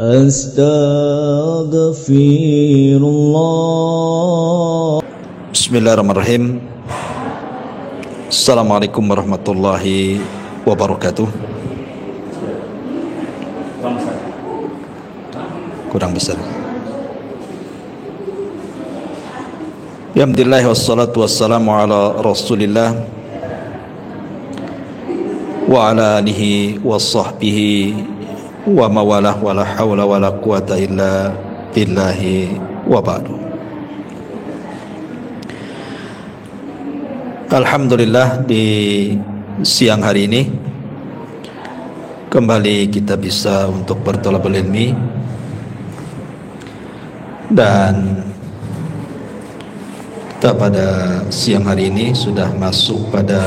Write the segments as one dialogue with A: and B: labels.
A: Astaghfirullah. Bismillahirrahmanirrahim. Assalamualaikum warahmatullahi wabarakatuh. Kurang besar. Alhamdulillah wassalatu wassalamu ala Rasulillah wa ala alihi wa sahbihi wa mawalah wa la hawla wa la quwata illa billahi wa ba'du. Alhamdulillah, di siang hari ini kembali kita bisa untuk berthalabul ilmi, dan kita pada siang hari ini sudah masuk pada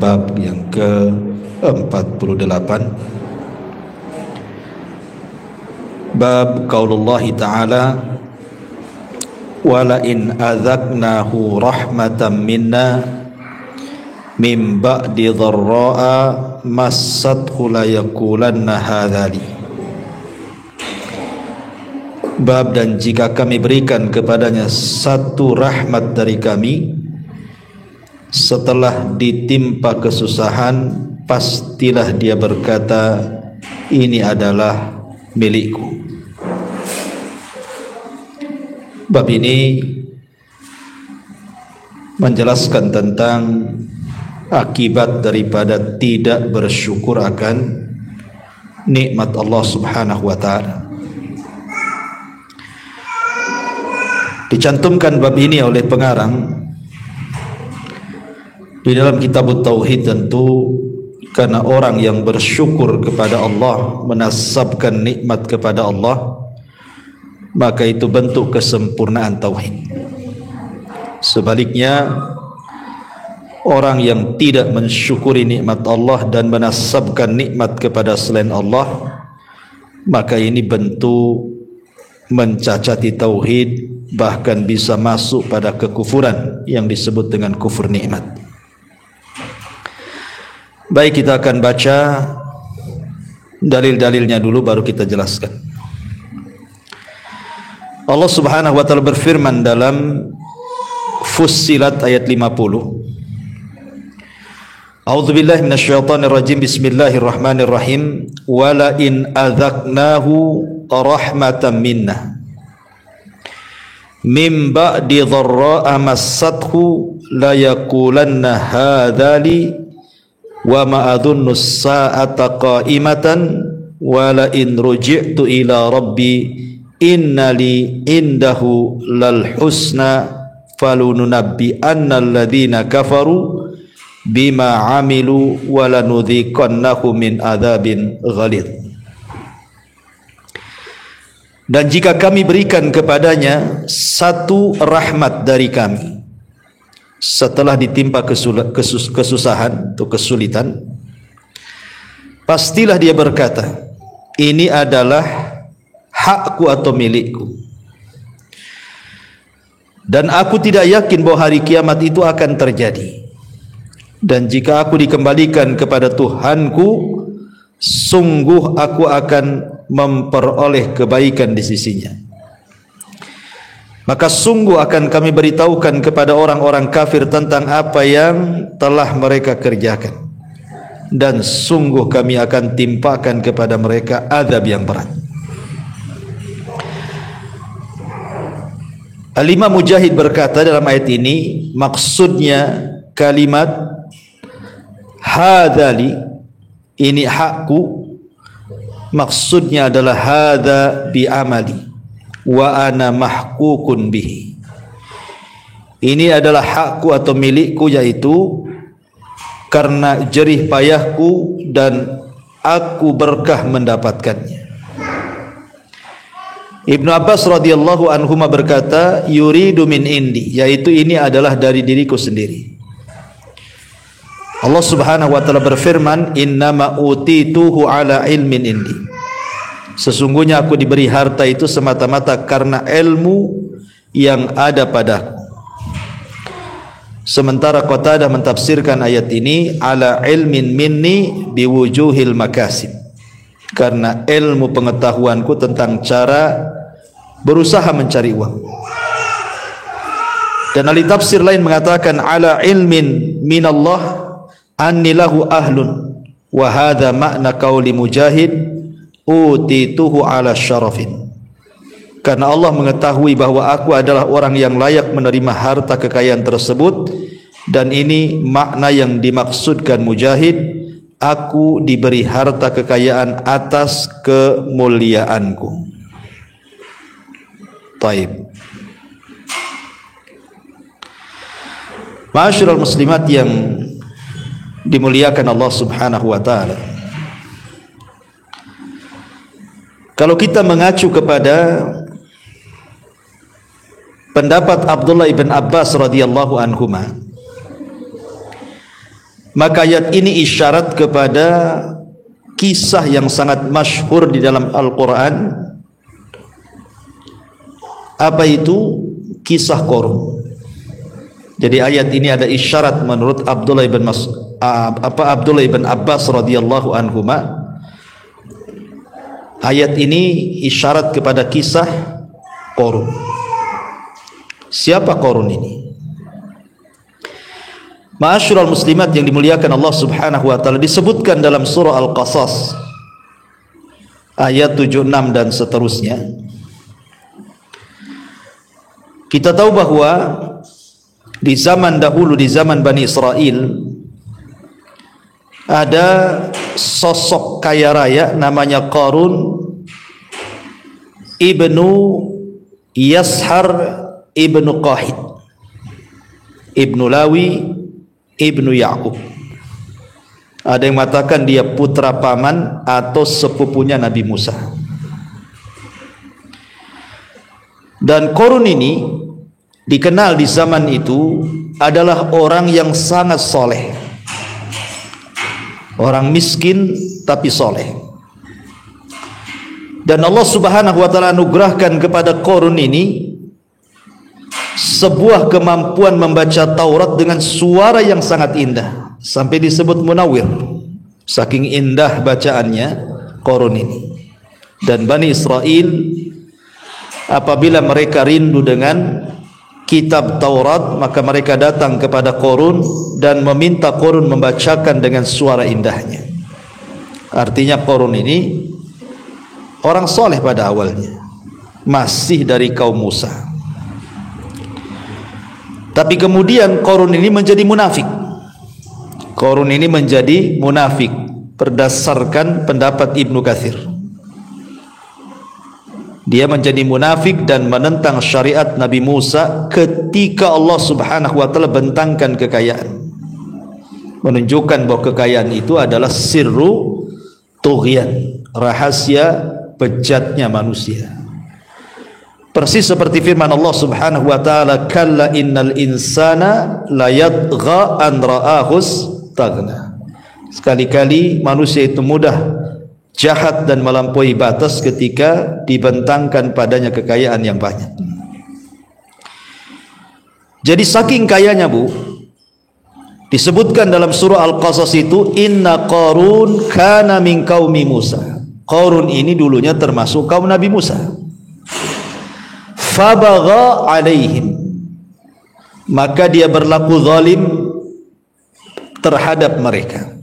A: bab yang ke-48, bab qaulullahi ta'ala wala in adzaqnahu rahmatan minna min ba'di dharra'a massathu la yaqulanna hadzali. Bab dan jika kami berikan kepadanya satu rahmat dari kami setelah ditimpa kesusahan, pastilah dia berkata, ini adalah milikku. Bab ini menjelaskan tentang akibat daripada tidak bersyukur akan nikmat Allah Subhanahu wa ta'ala. Dicantumkan bab ini oleh pengarang di dalam kitab Tauhid, tentu karena orang yang bersyukur kepada Allah, menasabkan nikmat kepada Allah, maka itu bentuk kesempurnaan tauhid. Sebaliknya, orang yang tidak mensyukuri nikmat Allah dan menasabkan nikmat kepada selain Allah, maka ini bentuk mencacati tauhid, bahkan bisa masuk pada kekufuran yang disebut dengan kufur nikmat. Baik, kita akan baca dalil-dalilnya dulu baru kita jelaskan. Allah Subhanahu wa ta'ala berfirman dalam Fussilat ayat 50. A'udzubillahi minasyaitonir rajim. Bismillahirrahmanirrahim. Wala in adzaqnahu rahmatan minna min ba'di dharra'a massathu la yaqulanna hadzali wa ma adhunnu as-sa'ata qa'imatan wa la in ruji'tu ila rabbi inna li indahu lal husna falununabbi annal ladzina kafaru bima amilu wa lanudhiqannahum min adzabin ghalidh. Dan jika kami berikan kepadanya satu rahmat dari kami setelah ditimpa kesusahan atau kesulitan, pastilah dia berkata, ini adalah hakku atau milikku. Dan aku tidak yakin bahwa hari kiamat itu akan terjadi. Dan jika aku dikembalikan kepada Tuhanku, sungguh aku akan memperoleh kebaikan di sisinya. Maka sungguh akan kami beritahukan kepada orang-orang kafir tentang apa yang telah mereka kerjakan, dan sungguh kami akan timpakan kepada mereka azab yang berat. Al-Imam Mujahid berkata dalam ayat ini, maksudnya kalimat hadzali, ini hakku, maksudnya adalah hadza bi amali wa ana mahkukun bihi. Ini adalah hakku atau milikku, yaitu karena jerih payahku dan aku berkah mendapatkannya. Ibnu Abbas radhiyallahu anhuma berkata, yuridu min indi, yaitu ini adalah dari diriku sendiri. Allah Subhanahu wa ta'ala berfirman, innama utituhu ala ilmin indi, sesungguhnya aku diberi harta itu semata-mata karena ilmu yang ada padaku. Sementara Qatadah mentafsirkan ayat ini ala ilmin minni biwujuhil makasib, karena ilmu pengetahuanku tentang cara berusaha mencari uang. Dan ahli tafsir lain mengatakan ala ilmin minallah anni lahu ahlun, wa hadha makna qauli Mujahid utituhu ala syarafin. Karena Allah mengetahui bahwa aku adalah orang yang layak menerima harta kekayaan tersebut, dan ini makna yang dimaksudkan Mujahid, aku diberi harta kekayaan atas kemuliaanku. Taib. Ma'asyiral muslimat yang dimuliakan Allah Subhanahu wa taala. Kalau kita mengacu kepada pendapat Abdullah ibn Abbas radhiyallahu anhuma, maka ayat ini isyarat kepada kisah yang sangat masyhur di dalam Al-Quran. Apa itu? Kisah Qarun. Jadi ayat ini ada isyarat menurut Abdullah ibn Abbas radhiyallahu anhuma. Ayat ini isyarat kepada kisah Qarun. Siapa Qarun ini? Ma'asyiral muslimat yang dimuliakan Allah Subhanahu wa taala, disebutkan dalam surah Al-Qasas ayat 76 dan seterusnya. Kita tahu bahwa di zaman dahulu, di zaman Bani Israel, ada sosok kaya raya namanya Qarun ibnu Yashar ibnu Qahid ibnu Lawi ibnu Ya'qub. Ada yang mengatakan dia putra paman atau sepupunya Nabi Musa. Dan Qarun ini dikenal di zaman itu adalah orang yang sangat soleh, orang miskin tapi soleh. Dan Allah Subhanahu wa taala anugerahkan kepada Qarun ini sebuah kemampuan membaca Taurat dengan suara yang sangat indah, sampai disebut munawwir, saking indah bacaannya Qarun ini. Dan Bani Israel apabila mereka rindu dengan kitab Taurat, maka mereka datang kepada Qarun dan meminta Qarun membacakan dengan suara indahnya. Artinya Qarun ini orang soleh pada awalnya, masih dari kaum Musa. Tapi kemudian Qarun ini menjadi munafik. Qarun ini menjadi munafik berdasarkan pendapat Ibnu Katsir. Dia menjadi munafik dan menentang syariat Nabi Musa ketika Allah Subhanahu wa taala bentangkan kekayaan, menunjukkan bahwa kekayaan itu adalah sirru tughyan, rahasia bejatnya manusia. Persis seperti firman Allah Subhanahu wa taala, kalla innal insana layatgha an ra'ahu istaghna. Sekali-kali manusia itu mudah jahat dan melampaui batas ketika dibentangkan padanya kekayaan yang banyak. Jadi saking kayanya, Bu, disebutkan dalam surah Al-Qasas itu, inna Qarun kana min qaumi Musa. Qarun ini dulunya termasuk kaum Nabi Musa. Fabagha alaihim, maka dia berlaku zalim terhadap mereka.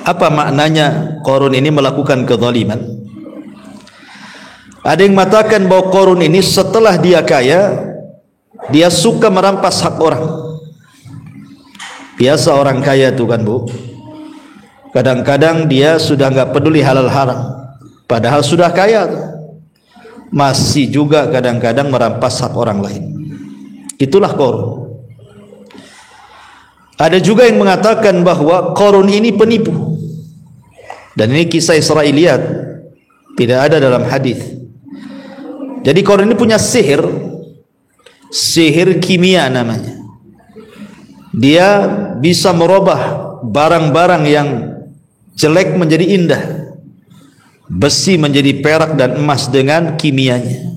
A: Apa maknanya Qarun ini melakukan kezaliman? Ada yang mengatakan bahwa Qarun ini setelah dia kaya, dia suka merampas hak orang. Biasa orang kaya itu kan, Bu, kadang-kadang dia sudah nggak peduli halal haram, padahal sudah kaya tuh, masih juga kadang-kadang merampas hak orang lain. Itulah Qarun. Ada juga yang mengatakan bahwa Qarun ini penipu. Dan ini kisah Israiliyat, tidak ada dalam hadis. Jadi Qarun ini punya sihir, sihir kimia namanya. Dia bisa merubah barang-barang yang jelek menjadi indah, besi menjadi perak dan emas dengan kimianya.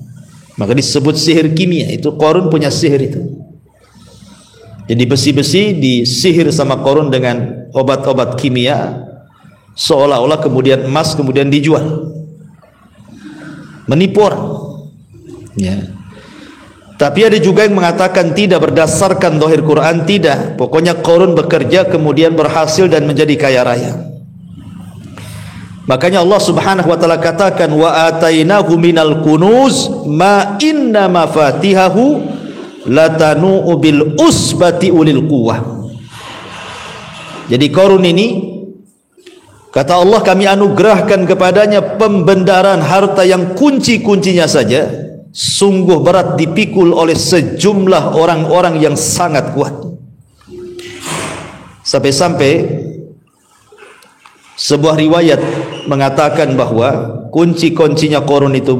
A: Maka disebut sihir kimia. Itu Qarun punya sihir itu. Jadi besi-besi disihir sama Qarun dengan obat-obat kimia, seolah-olah kemudian emas kemudian dijual, menipu orang. Ya. Tapi ada juga yang mengatakan tidak, berdasarkan zahir Quran tidak. Pokoknya Qarun bekerja kemudian berhasil dan menjadi kaya raya. Makanya Allah Subhanahu wa taala katakan wa atainahu minal kunuz ma inna mafatihahu latanu bil usbati ulil quwwah. Jadi Qarun ini, kata Allah, kami anugerahkan kepadanya pembendaharaan harta yang kunci-kuncinya saja sungguh berat dipikul oleh sejumlah orang-orang yang sangat kuat. Sampai-sampai sebuah riwayat mengatakan bahwa kunci-kuncinya Qarun itu,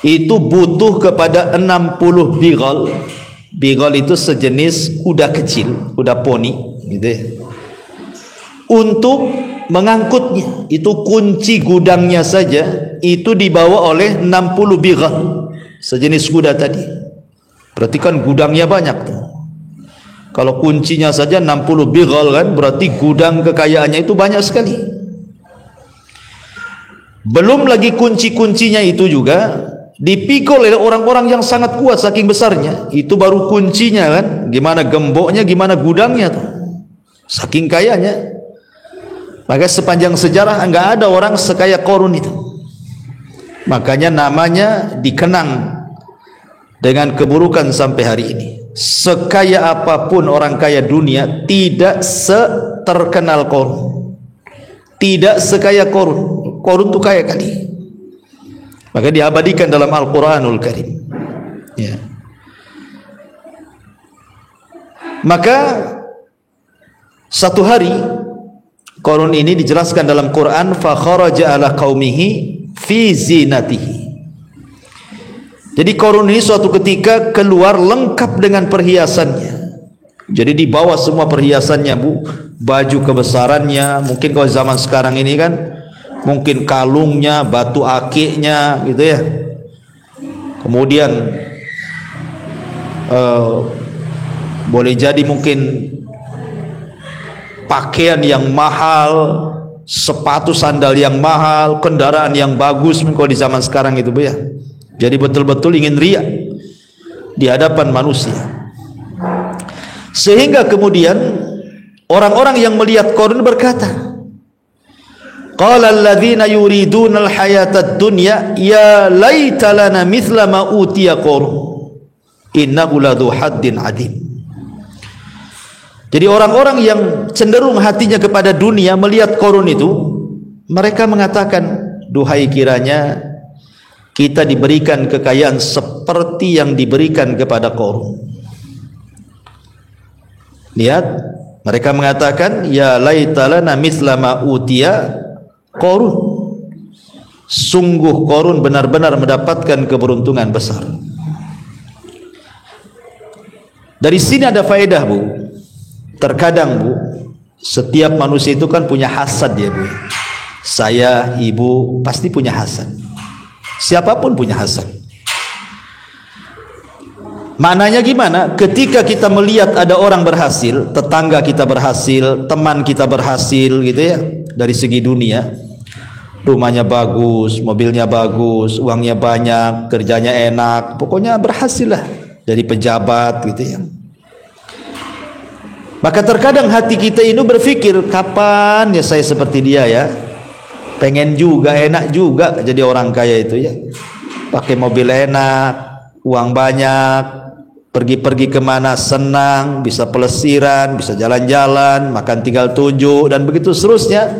A: itu butuh kepada 60 bighal. Bighal itu sejenis kuda kecil, kuda poni gitu ya, untuk mengangkutnya. Itu kunci gudangnya saja itu dibawa oleh 60 bighal, sejenis kuda tadi. Berarti kan gudangnya banyak tuh. Kalau kuncinya saja 60 bighal kan, berarti gudang kekayaannya itu banyak sekali. Belum lagi kunci-kuncinya itu juga dipikul oleh orang-orang yang sangat kuat, saking besarnya. Itu baru kuncinya kan, gimana gemboknya, gimana gudangnya tuh, saking kayanya. Maka sepanjang sejarah enggak ada orang sekaya Qarun itu. Makanya namanya dikenang dengan keburukan sampai hari ini. Sekaya apapun orang kaya dunia tidak seterkenal Qarun, tidak sekaya Qarun. Qarun itu kaya kali. Maka diabadikan dalam Al-Quranul Karim. Ya. Maka satu hari Qarun ini dijelaskan dalam Quran, fa kharaja ala qaumihi fi zinatihi. Jadi Qarun ini suatu ketika keluar lengkap dengan perhiasannya. Jadi dibawa semua perhiasannya, baju kebesarannya, mungkin kalau zaman sekarang ini kan mungkin kalungnya, batu akiknya gitu ya. Kemudian boleh jadi mungkin pakaian yang mahal, sepatu sandal yang mahal, kendaraan yang bagus kalau di zaman sekarang itu ya. Jadi betul-betul ingin riya di hadapan manusia. Sehingga kemudian orang-orang yang melihat Qarun berkata, qala alladhina yuriduna alhayata ad-dunya ya laita lana mithla ma utiya Qarun innahu ladzu haddin adim. Jadi orang-orang yang cenderung hatinya kepada dunia melihat Qarun itu, mereka mengatakan, duhai kiranya kita diberikan kekayaan seperti yang diberikan kepada Qarun. Lihat, mereka mengatakan ya laitalana mithla ma utiya Qarun. Sungguh Qarun benar-benar mendapatkan keberuntungan besar. Dari sini ada faedah, Bu. Terkadang, Bu, setiap manusia itu kan punya hasad ya, Bu. Saya, Ibu pasti punya hasad. Siapapun punya hasad. Maknanya gimana? Ketika kita melihat ada orang berhasil, tetangga kita berhasil, teman kita berhasil gitu ya, dari segi dunia, rumahnya bagus, mobilnya bagus, uangnya banyak, kerjanya enak, pokoknya berhasil lah, jadi pejabat gitu ya. Maka terkadang hati kita ini berpikir, kapan ya saya seperti dia ya? Pengen juga, enak juga jadi orang kaya itu ya. Pakai mobil enak, uang banyak, pergi-pergi kemana senang, bisa pelesiran, bisa jalan-jalan, makan tinggal tunjuk, dan begitu seterusnya.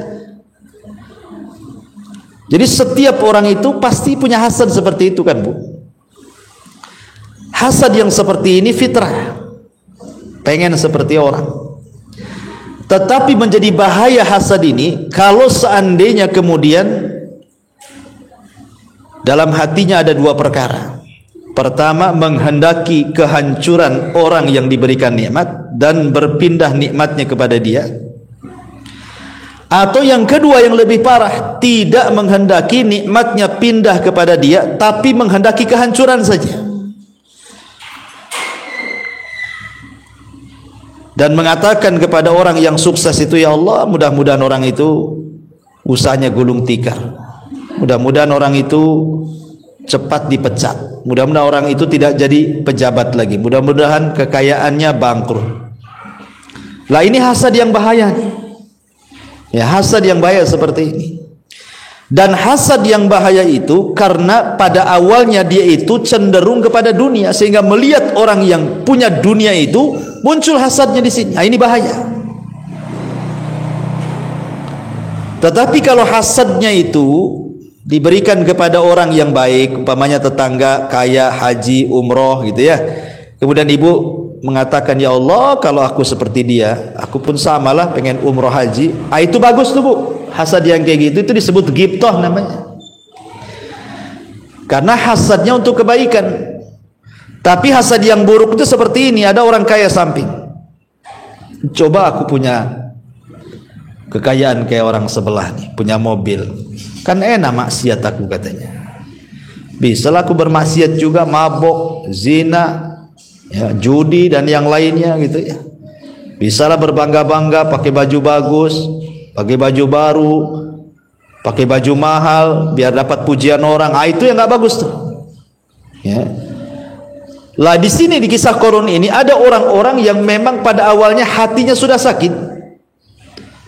A: Jadi setiap orang itu pasti punya hasad seperti itu kan, Bu. Hasad yang seperti ini fitrah, pengen seperti orang. Tetapi menjadi bahaya hasad ini kalau seandainya kemudian dalam hatinya ada dua perkara. Pertama, menghendaki kehancuran orang yang diberikan nikmat dan berpindah nikmatnya kepada dia. Atau yang kedua yang lebih parah, tidak menghendaki nikmatnya pindah kepada dia, tapi menghendaki kehancuran saja. dan mengatakan kepada orang yang sukses itu, ya Allah, mudah-mudahan orang itu usahanya gulung tikar, mudah-mudahan orang itu cepat dipecat, mudah-mudahan orang itu tidak jadi pejabat lagi, mudah-mudahan kekayaannya bangkrut. Lah ini hasad yang bahaya nih. Ya, hasad yang bahaya seperti ini. Dan hasad yang bahaya itu karena pada awalnya dia itu cenderung kepada dunia, sehingga melihat orang yang punya dunia itu muncul hasadnya di sini. Nah, ini bahaya. Tetapi kalau hasadnya itu diberikan kepada orang yang baik, umpamanya tetangga kaya haji umroh gitu ya, kemudian ibu mengatakan, ya Allah, kalau aku seperti dia, aku pun samalah pengen umroh haji. Itu bagus tuh Bu. Hasad yang kayak gitu itu disebut ghibthah namanya. Karena hasadnya untuk kebaikan. Tapi hasad yang buruk itu seperti ini, ada orang kaya samping, coba aku punya kekayaan kayak orang sebelah nih, punya mobil, kan enak maksiat aku katanya. Bisalah aku bermaksiat juga, mabok, zina, ya, judi dan yang lainnya gitu ya. Bisalah berbangga-bangga pakai baju bagus, pakai baju baru, pakai baju mahal biar dapat pujian orang. Itu yang nggak bagus tuh. Ya. Lah di sini di kisah Qarun ini ada orang-orang yang memang pada awalnya hatinya sudah sakit,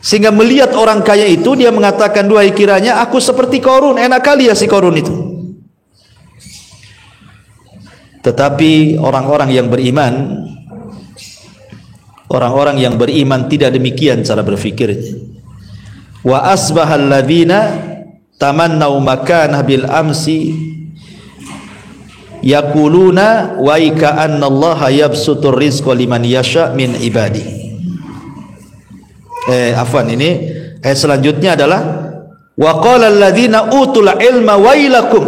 A: sehingga melihat orang kaya itu dia mengatakan, duhai kiranya aku seperti Qarun, enak kali ya si Qarun itu. Tetapi orang-orang yang beriman tidak demikian cara berfikirnya. Wa asbahal ladzina tamannau makanah bil amsi yaquluna wa ka'anna allaha yabsutur rizqa liman yasha min ibadi. Ini ayat selanjutnya adalah wa qala alladzina utul ilma wailakum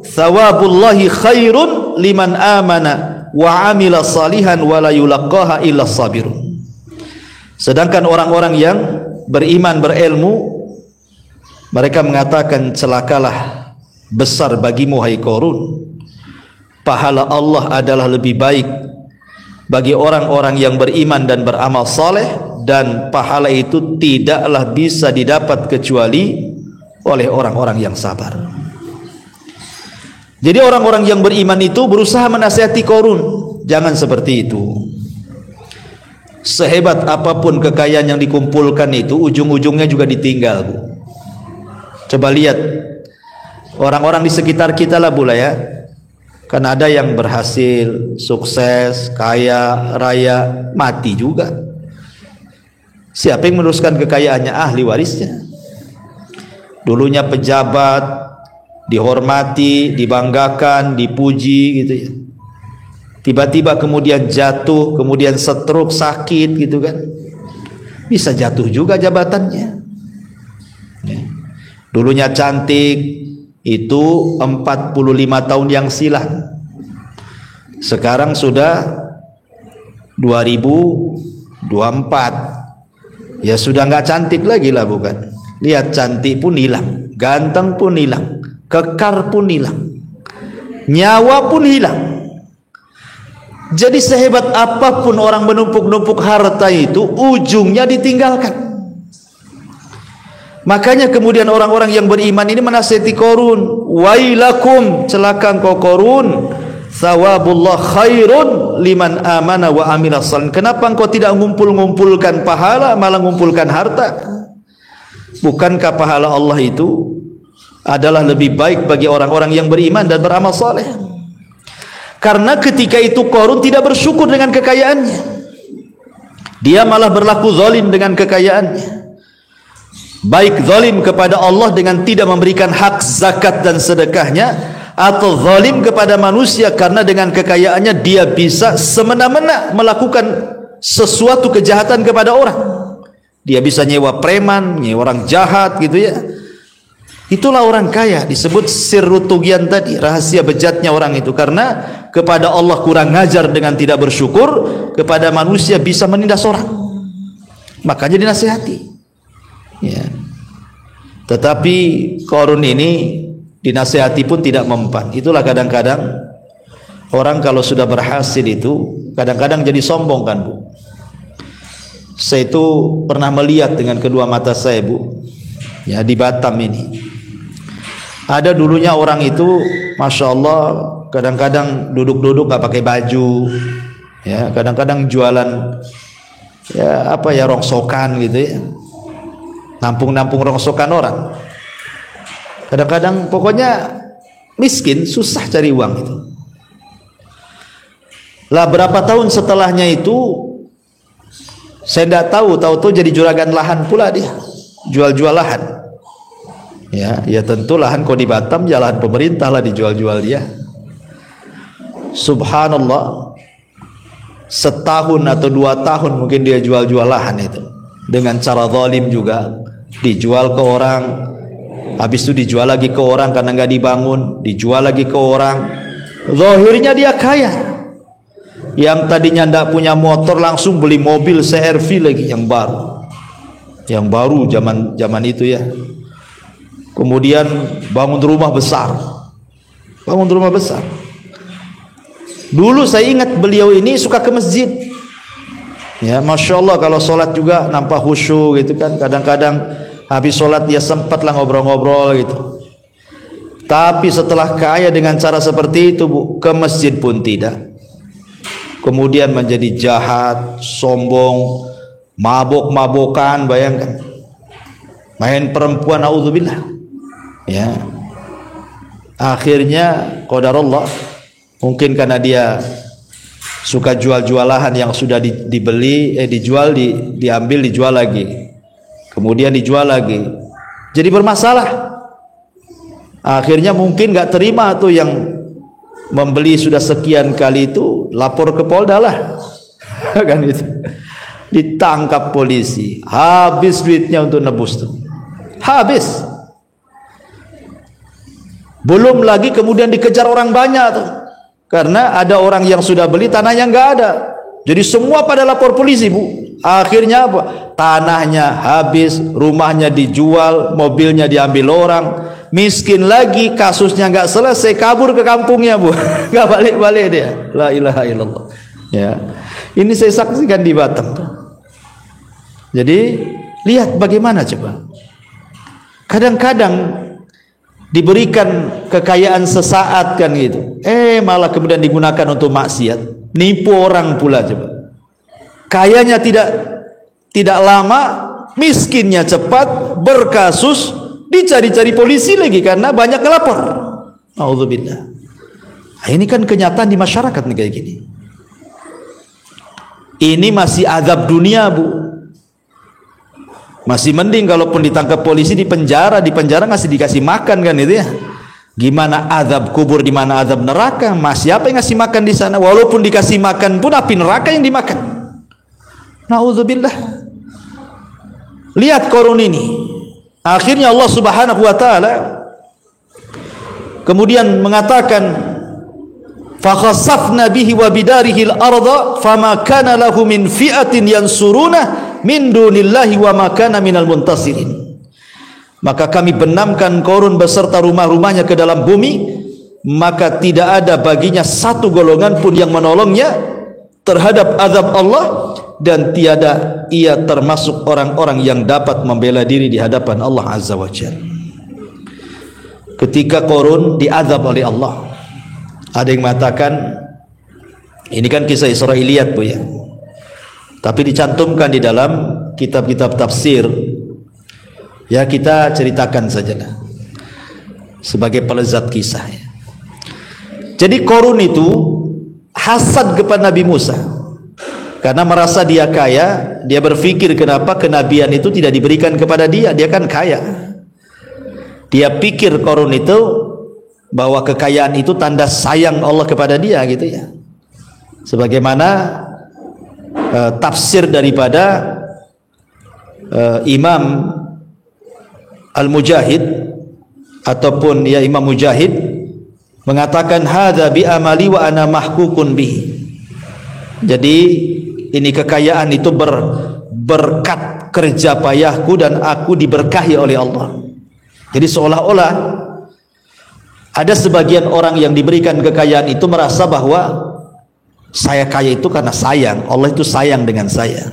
A: thawabullahi khairun liman amana wa amila salihan wa la yulaqaha illa sabirun. Sedangkan orang-orang yang beriman berilmu, mereka mengatakan, celakalah besar bagimu hai Qarun, pahala Allah adalah lebih baik bagi orang-orang yang beriman dan beramal saleh, dan pahala itu tidaklah bisa didapat kecuali oleh orang-orang yang sabar. Jadi orang-orang yang beriman itu berusaha menasihati Qarun, jangan seperti itu. Sehebat apapun kekayaan yang dikumpulkan itu, ujung-ujungnya juga ditinggal, Bu. Coba lihat orang-orang di sekitar kita lah, Bu, lah ya. Kan ada yang berhasil, sukses, kaya, raya, mati juga. Siapa yang meneruskan kekayaannya? Ahli warisnya. Dulunya pejabat, dihormati, dibanggakan, dipuji gitu ya. Tiba-tiba kemudian jatuh, kemudian stroke, sakit gitu kan. Bisa jatuh juga jabatannya. Dulunya cantik, itu 45 tahun yang silam. Sekarang sudah 2024. Ya sudah nggak cantik lagi lah, bukan? Lihat, cantik pun hilang, ganteng pun hilang, kekar pun hilang, nyawa pun hilang. Jadi sehebat apapun orang menumpuk-numpuk harta itu, ujungnya ditinggalkan. Makanya kemudian orang-orang yang beriman ini menasihati Qarun, wailakum, celaka engkau Qarun, thawabullah khairun liman amana wa amila salihan. Kenapa engkau tidak ngumpul-ngumpulkan pahala, malah ngumpulkan harta? Bukankah pahala Allah itu adalah lebih baik bagi orang-orang yang beriman dan beramal saleh? Karena ketika itu Qarun tidak bersyukur dengan kekayaannya, dia malah berlaku zalim dengan kekayaannya. Baik zalim kepada Allah dengan tidak memberikan hak zakat dan sedekahnya, atau zalim kepada manusia karena dengan kekayaannya dia bisa semena-mena melakukan sesuatu kejahatan kepada orang. Dia bisa nyewa preman, nyewa orang jahat gitu ya. Itulah orang kaya, disebut sirru tughyan tadi, rahasia bejatnya orang itu, karena kepada Allah kurang ngajar dengan tidak bersyukur, kepada manusia bisa menindas orang, makanya dinasihati ya. Tetapi Qarun ini dinasihati pun tidak mempan. Itulah kadang-kadang orang kalau sudah berhasil itu kadang-kadang jadi sombong kan, Bu. Saya itu pernah melihat dengan kedua mata saya, Bu. Ya, di Batam ini. Ada dulunya orang itu, Masya Allah, kadang-kadang duduk-duduk gak pakai baju. Ya, kadang-kadang jualan ya apa ya, rongsokan gitu ya. Nampung-nampung rongsokan orang. Kadang-kadang pokoknya miskin, susah cari uang itu. Lah berapa tahun setelahnya itu saya tidak tahu jadi juragan lahan pula dia, jual-jual lahan. Ya tentu lahan kok di Batam, ya lahan pemerintah lah dijual-jual dia. Subhanallah, setahun atau 2 tahun mungkin dia jual-jual lahan itu dengan cara zalim juga, dijual ke orang, habis itu dijual lagi ke orang karena nggak dibangun, dijual lagi ke orang. Zahirnya dia kaya. Yang tadinya ndak punya motor langsung beli mobil CR-V lagi yang baru zaman itu ya. Kemudian bangun rumah besar. Dulu saya ingat beliau ini suka ke masjid. Ya, Masya Allah, kalau sholat juga nampak khusyuk gitu kan. Kadang-kadang habis sholat dia sempatlah ngobrol-ngobrol gitu. Tapi setelah kaya dengan cara seperti itu, Bu, ke masjid pun tidak. Kemudian menjadi jahat, sombong, mabok-mabokan, bayangkan. Main perempuan, naudzubillah. Ya. Akhirnya qadarullah, mungkin karena dia suka jual-jual lahan yang sudah diambil, dijual lagi. Kemudian dijual lagi. Jadi bermasalah. Akhirnya mungkin nggak terima tuh yang membeli sudah sekian kali itu, lapor ke Polda lah. Kan itu. Ditangkap polisi, habis duitnya untuk nebus tuh. Habis. Belum lagi kemudian dikejar orang banyak tuh. Karena ada orang yang sudah beli tanahnya nggak ada. Jadi semua pada lapor polisi, Bu. Akhirnya apa? Tanahnya habis, rumahnya dijual, mobilnya diambil orang. Miskin lagi, kasusnya nggak selesai, kabur ke kampungnya, Bu. Nggak balik-balik dia. La ilaha illallah. Ya, ini saya saksikan di Batam. Jadi lihat bagaimana coba. Kadang-kadang diberikan kekayaan sesaat kan gitu, malah kemudian digunakan untuk maksiat, nipu orang pula coba. Kayanya tidak lama, miskinnya cepat, berkasus, dicari-cari polisi lagi karena banyak ngelapor. Auzubillah. Nah, ini kan kenyataan di masyarakat nih kayak gini. Ini masih azab dunia, Bu. Masih mending kalaupun ditangkap polisi di penjara ngasih dikasih makan kan itu ya. Gimana azab kubur, di mana azab neraka? Masih apa yang ngasih makan di sana? Walaupun dikasih makan pun api neraka yang dimakan. Nauzubillah. Lihat Qarun ini. Akhirnya Allah Subhanahu wa taala kemudian mengatakan, fa khasafna bihi wa bidarihi al-ardha fama kana lahu min fi'atin yansuruna min dunillahi wa ma kana minal muntasirin. Maka kami benamkan Qarun beserta rumah-rumahnya ke dalam bumi, maka tidak ada baginya satu golongan pun yang menolongnya terhadap azab Allah, dan tiada ia termasuk orang-orang yang dapat membela diri di hadapan Allah Azza wa Jalla. Ketika Qarun diazab oleh Allah, ada yang mengatakan ini kan kisah Israiliyat, Bu ya, tapi dicantumkan di dalam kitab-kitab tafsir. Ya, kita ceritakan sajalah sebagai pelezat kisah ya. Jadi Qarun itu hasad kepada Nabi Musa karena merasa dia kaya. Dia berpikir kenapa kenabian itu tidak diberikan kepada dia, dia kan kaya. Dia pikir Qarun itu bahwa kekayaan itu tanda sayang Allah kepada dia gitu ya. Sebagaimana tafsir daripada Imam Al-Mujahid ataupun ya Imam Mujahid mengatakan hadza bi amali wa ana mahkukun bihi. Jadi ini kekayaan itu berkat kerja payahku dan aku diberkahi oleh Allah. Jadi seolah-olah ada sebagian orang yang diberikan kekayaan itu merasa bahwa saya kaya itu karena sayang, Allah itu sayang dengan saya.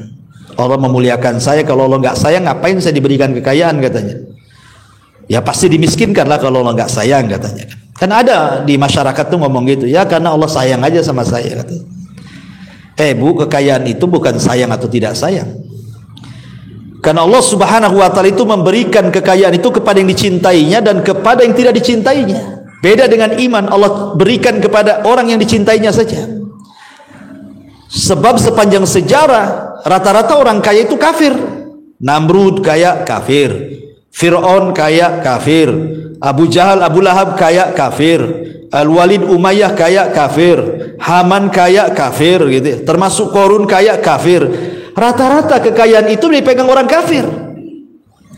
A: Allah memuliakan saya, kalau Allah nggak sayang ngapain saya diberikan kekayaan katanya. Ya pasti dimiskinkan lah kalau Allah nggak sayang katanya. Kan ada di masyarakat tuh ngomong gitu, ya karena Allah sayang aja sama saya katanya. Bu, kekayaan itu bukan sayang atau tidak sayang. Karena Allah Subhanahu wa taala itu memberikan kekayaan itu kepada yang dicintainya dan kepada yang tidak dicintainya. Beda dengan iman, Allah berikan kepada orang yang dicintainya saja. Sebab sepanjang sejarah rata-rata orang kaya itu kafir. Namrud kaya kafir, Fir'aun kaya kafir, Abu Jahal, Abu Lahab kaya kafir, Al-Walid Umayyah kaya kafir, Haman kaya kafir gitu. Termasuk Qarun kaya kafir. Rata-rata kekayaan itu dipegang orang kafir.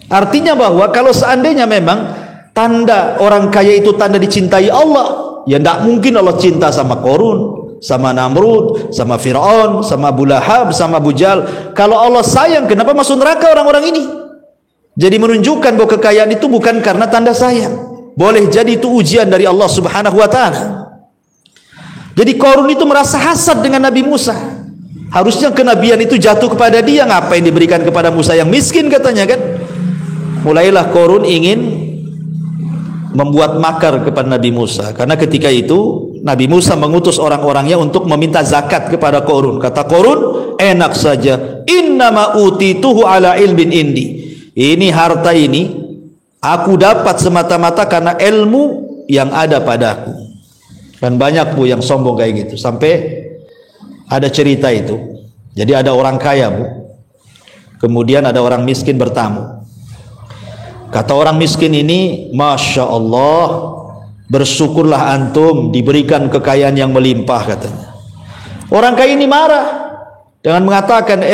A: Artinya bahwa kalau seandainya memang tanda orang kaya itu tanda dicintai Allah, ya tidak mungkin Allah cinta sama Qarun, sama Namrud, sama Fir'aun, sama Abu Lahab, sama Abu Jahal. Kalau Allah sayang, kenapa masuk neraka orang-orang ini? Jadi menunjukkan bahwa kekayaan itu bukan karena tanda sayang. Boleh jadi itu ujian dari Allah Subhanahu wa ta'ala. Jadi Qarun itu merasa hasad dengan Nabi Musa. Harusnya kenabian itu jatuh kepada dia, ngapain diberikan kepada Musa yang miskin katanya kan. Mulailah Qarun ingin membuat makar kepada Nabi Musa, karena ketika itu Nabi Musa mengutus orang-orangnya untuk meminta zakat kepada Qarun. Kata Qarun, enak saja, innama utituhu ala ilmin indi. Ini harta ini aku dapat semata-mata karena ilmu yang ada padaku. Kan banyak Bu yang sombong kayak gitu. Sampai ada cerita itu. Jadi ada orang kaya Bu, kemudian ada orang miskin bertamu. Kata orang miskin ini, Masya Allah, bersyukurlah antum diberikan kekayaan yang melimpah katanya. Orang kaya ini marah dengan mengatakan,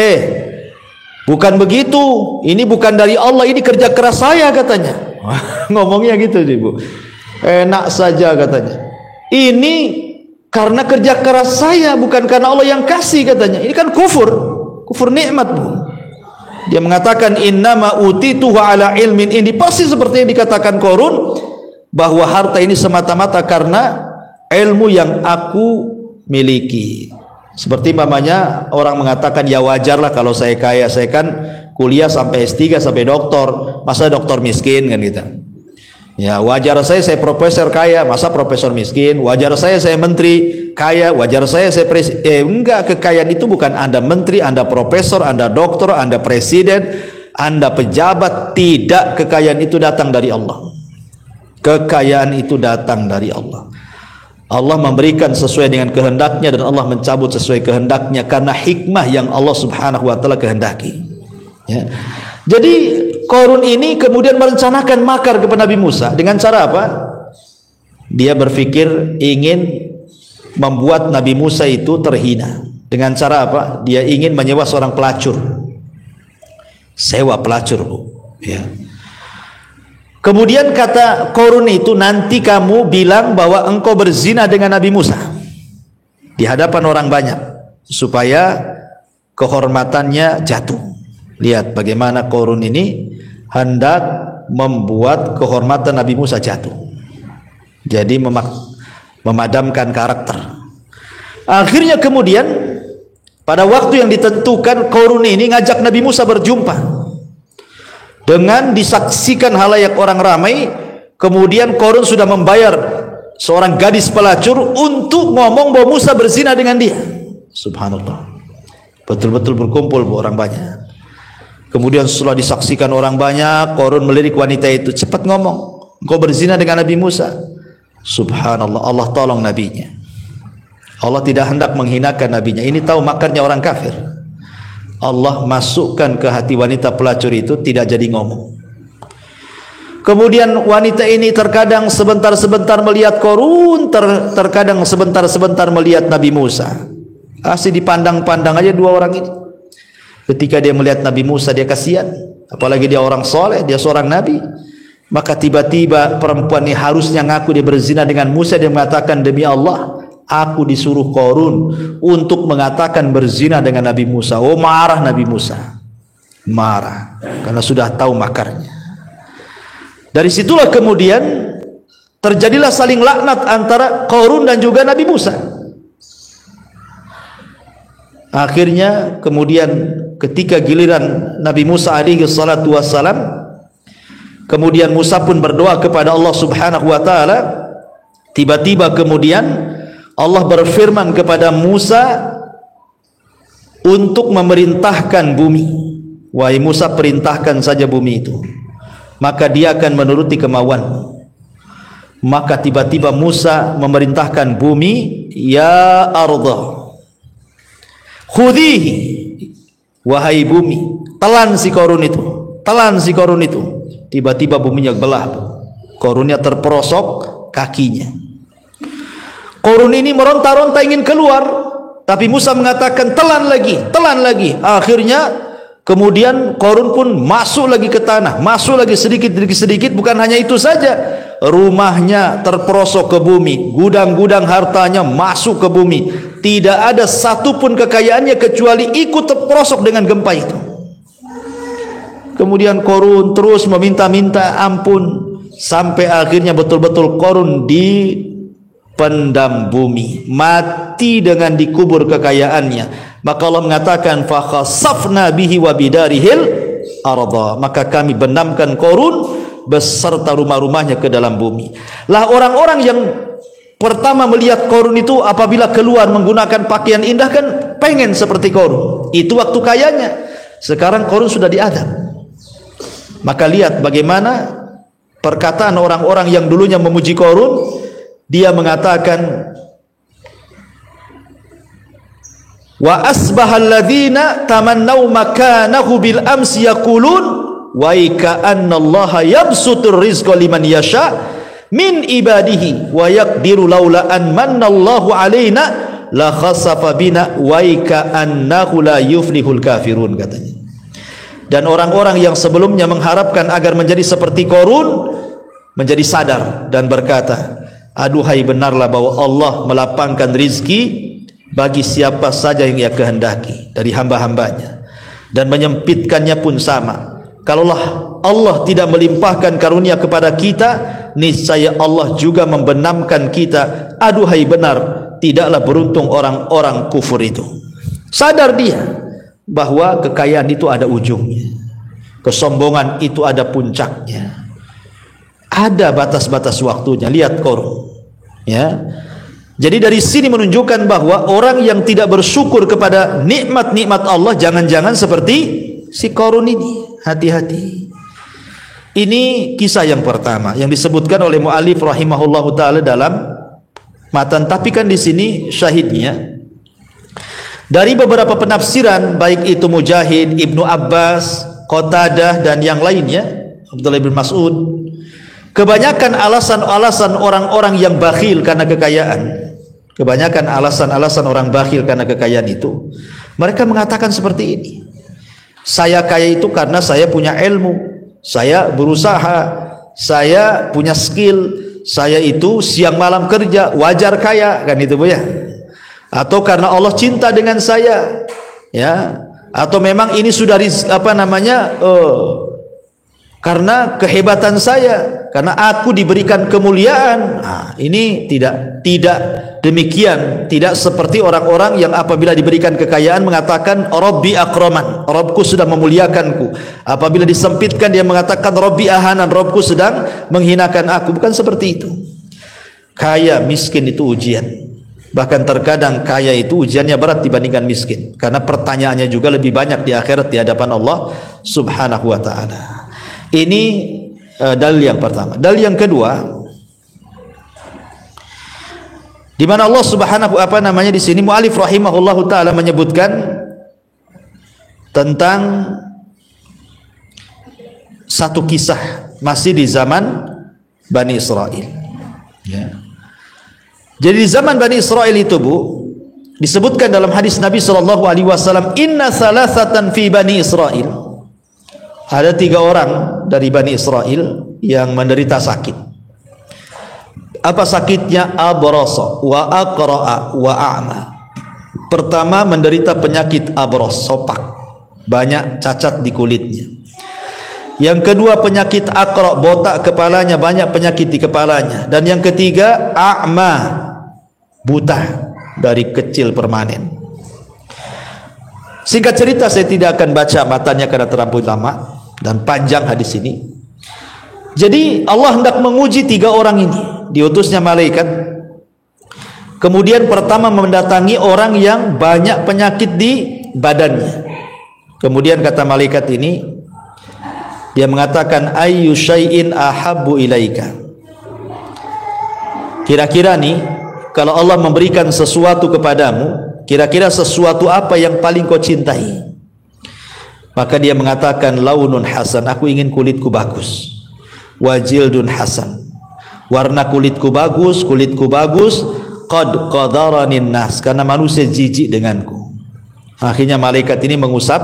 A: bukan begitu, ini bukan dari Allah, ini kerja keras saya katanya. Ngomongnya gitu sih Bu. Enak saja katanya. Ini karena kerja keras saya, bukan karena Allah yang kasih katanya. Ini kan kufur nikmat Bu. Dia mengatakan innama utituhu ala ilmin indi. Pasti seperti yang dikatakan Qarun, bahwa harta ini semata-mata karena ilmu yang aku miliki. Seperti mamanya orang mengatakan, ya wajarlah kalau saya kaya, saya kan kuliah sampai S3 sampai doktor, masa doktor miskin kan gitu. Ya wajar saya profesor kaya, masa profesor miskin. Wajar saya menteri kaya, wajar saya enggak. Kekayaan itu bukan Anda menteri, Anda profesor, Anda doktor, Anda presiden, Anda pejabat. Tidak, kekayaan itu datang dari Allah. Kekayaan itu datang dari Allah. Allah memberikan sesuai dengan kehendaknya dan Allah mencabut sesuai kehendaknya karena hikmah yang Allah Subhanahu wa taala kehendaki. Ya. Jadi Qarun ini kemudian merencanakan makar kepada Nabi Musa dengan cara apa? Dia berpikir ingin membuat Nabi Musa itu terhina. Dengan cara apa? Dia ingin menyewa seorang pelacur. Sewa pelacur Bu. Ya. Kemudian kata Qarun itu, nanti kamu bilang bahwa engkau berzina dengan Nabi Musa di hadapan orang banyak supaya kehormatannya jatuh. Lihat bagaimana Qarun ini hendak membuat kehormatan Nabi Musa jatuh. Jadi memadamkan karakter. Akhirnya kemudian pada waktu yang ditentukan, Qarun ini ngajak Nabi Musa berjumpa. Dengan disaksikan halayak orang ramai, kemudian Qarun sudah membayar seorang gadis pelacur untuk ngomong bahwa Musa berzina dengan dia. Subhanallah. Betul-betul berkumpul orang banyak. Kemudian setelah disaksikan orang banyak, Qarun melirik wanita itu, cepat ngomong, engkau berzina dengan Nabi Musa. Subhanallah, Allah tolong nabinya. Allah tidak hendak menghinakan nabinya. Ini tahu makarnya orang kafir. Allah masukkan ke hati wanita pelacur itu, tidak jadi ngomong. Kemudian wanita ini terkadang sebentar-sebentar melihat Qarun, terkadang sebentar-sebentar melihat Nabi Musa. Asli dipandang-pandang aja dua orang ini. Ketika dia melihat Nabi Musa, dia kasihan, apalagi dia orang soleh, dia seorang nabi. Maka tiba-tiba perempuan ini harusnya ngaku dia berzina dengan Musa. Dia mengatakan, demi Allah, aku disuruh Qarun untuk mengatakan berzina dengan Nabi Musa. Oh, marah Nabi Musa, marah karena sudah tahu makarnya. Dari situlah kemudian terjadilah saling laknat antara Qarun dan juga Nabi Musa. Akhirnya kemudian ketika giliran Nabi Musa alaihi salatu wassalam, kemudian Musa pun berdoa kepada Allah Subhanahu wa taala. Tiba-tiba kemudian Allah berfirman kepada Musa untuk memerintahkan bumi. Wahai Musa, perintahkan saja bumi itu, maka dia akan menuruti kemauanmu. Maka tiba-tiba Musa memerintahkan bumi, ya ardha khudhihi, wahai bumi, telan si Qarun itu, telan si Qarun itu. Tiba-tiba buminya belah, Qarunnya terperosok kakinya. Qarun ini meronta-ronta ingin keluar, tapi Musa mengatakan telan lagi, telan lagi. Akhirnya kemudian Qarun pun masuk lagi ke tanah, masuk lagi sedikit demi sedikit. Bukan hanya itu saja, rumahnya terperosok ke bumi, gudang-gudang hartanya masuk ke bumi. Tidak ada satupun kekayaannya kecuali ikut terperosok dengan gempa itu. Kemudian Qarun terus meminta-minta ampun, sampai akhirnya betul-betul Qarun dipendam bumi, mati dengan dikubur kekayaannya. Maka Allah mengatakan fa khasafna bihi wa bidarihil arda, maka kami benamkan Qarun beserta rumah-rumahnya ke dalam bumi. Lah orang-orang yang pertama melihat Qarun itu apabila keluar menggunakan pakaian indah kan pengen seperti Qarun. Itu waktu kayanya. Sekarang Qarun sudah diadab. Maka lihat bagaimana perkataan orang-orang yang dulunya memuji Qarun. Dia mengatakan, wa asbahal ladzina tamannau makanahu bil amsi yaqulun wa ka'anna Allah yabsutur rizqa liman yasha min ibadihi wa yaqdiru laula an manna Allahu alaina la khasafa bina wa ka'annahu la yuflihul kafirun, katanya. Dan orang-orang yang sebelumnya mengharapkan agar menjadi seperti Qarun menjadi sadar dan berkata, aduhai, benarlah bahwa Allah melapangkan rizki bagi siapa saja yang Ia kehendaki dari hamba-hambanya, dan menyempitkannya pun sama. Kalaulah Allah tidak melimpahkan karunia kepada kita, niscaya Allah juga membenamkan kita. Aduhai, benar tidaklah beruntung orang-orang kufur itu. Sadar dia bahwa kekayaan itu ada ujungnya, kesombongan itu ada puncaknya, ada batas-batas waktunya. Lihat Qarun, ya. Jadi dari sini menunjukkan bahwa orang yang tidak bersyukur kepada nikmat-nikmat Allah jangan-jangan seperti si Qarun ini. Hati-hati. Ini kisah yang pertama yang disebutkan oleh mu'alif rahimahullahu taala dalam matan. Tapi kan di sini syahidnya dari beberapa penafsiran, baik itu Mujahid, Ibnu Abbas, Qatadah dan yang lainnya, Abdullah bin Mas'ud. Kebanyakan alasan-alasan orang-orang yang bakhil karena kekayaan, kebanyakan alasan-alasan orang bakhil karena kekayaan itu, mereka mengatakan seperti ini. Saya kaya itu karena saya punya ilmu, saya berusaha, saya punya skill, saya itu siang malam kerja, wajar kaya, kan itu Bu ya. Atau karena Allah cinta dengan saya, ya. Atau memang ini sudah karena kehebatan saya, karena aku diberikan kemuliaan. Nah, ini tidak demikian, tidak seperti orang-orang yang apabila diberikan kekayaan mengatakan Rabbi akraman, Rabbku sudah memuliakanku. Apabila disempitkan dia mengatakan Rabbi ahanan, Rabbku sedang menghinakan aku. Bukan seperti itu. Kaya miskin itu ujian. Bahkan terkadang kaya itu ujiannya berat dibandingkan miskin, karena pertanyaannya juga lebih banyak di akhirat di hadapan Allah Subhanahu wa taala. Ini dalil yang pertama. Dalil yang kedua, di mana Allah Subhanahu di sini mu'alif rahimahullahu taala menyebutkan tentang satu kisah masih di zaman Bani Israel, ya. Jadi di zaman Bani Israel itu Bu, disebutkan dalam hadis Nabi SAW, inna salasatan fi Bani Israel, ada 3 orang dari Bani Israel yang menderita sakit. Apa sakitnya? Abrasa wa aqra'a wa a'ma. Pertama menderita penyakit abros, sopak, banyak cacat di kulitnya. Yang kedua penyakit aqra', botak kepalanya, banyak penyakit di kepalanya. Dan yang ketiga a'ma, buta dari kecil permanen. Singkat cerita, saya tidak akan baca matanya karena terlampau lama dan panjang hadis ini. Jadi Allah hendak menguji 3 orang ini. Diutusnya malaikat. Kemudian pertama mendatangi orang yang banyak penyakit di badannya. Kemudian kata malaikat ini, dia mengatakan, ayyu syai'in ahabbu ilaika. Kira-kira nih, kalau Allah memberikan sesuatu kepadamu, kira-kira sesuatu apa yang paling kau cintai? Maka dia mengatakan, launun hasan, aku ingin kulitku bagus. Wajildun hasan, warna kulitku bagus, qad qadaranin nas, karena manusia jijik denganku. Akhirnya malaikat ini mengusap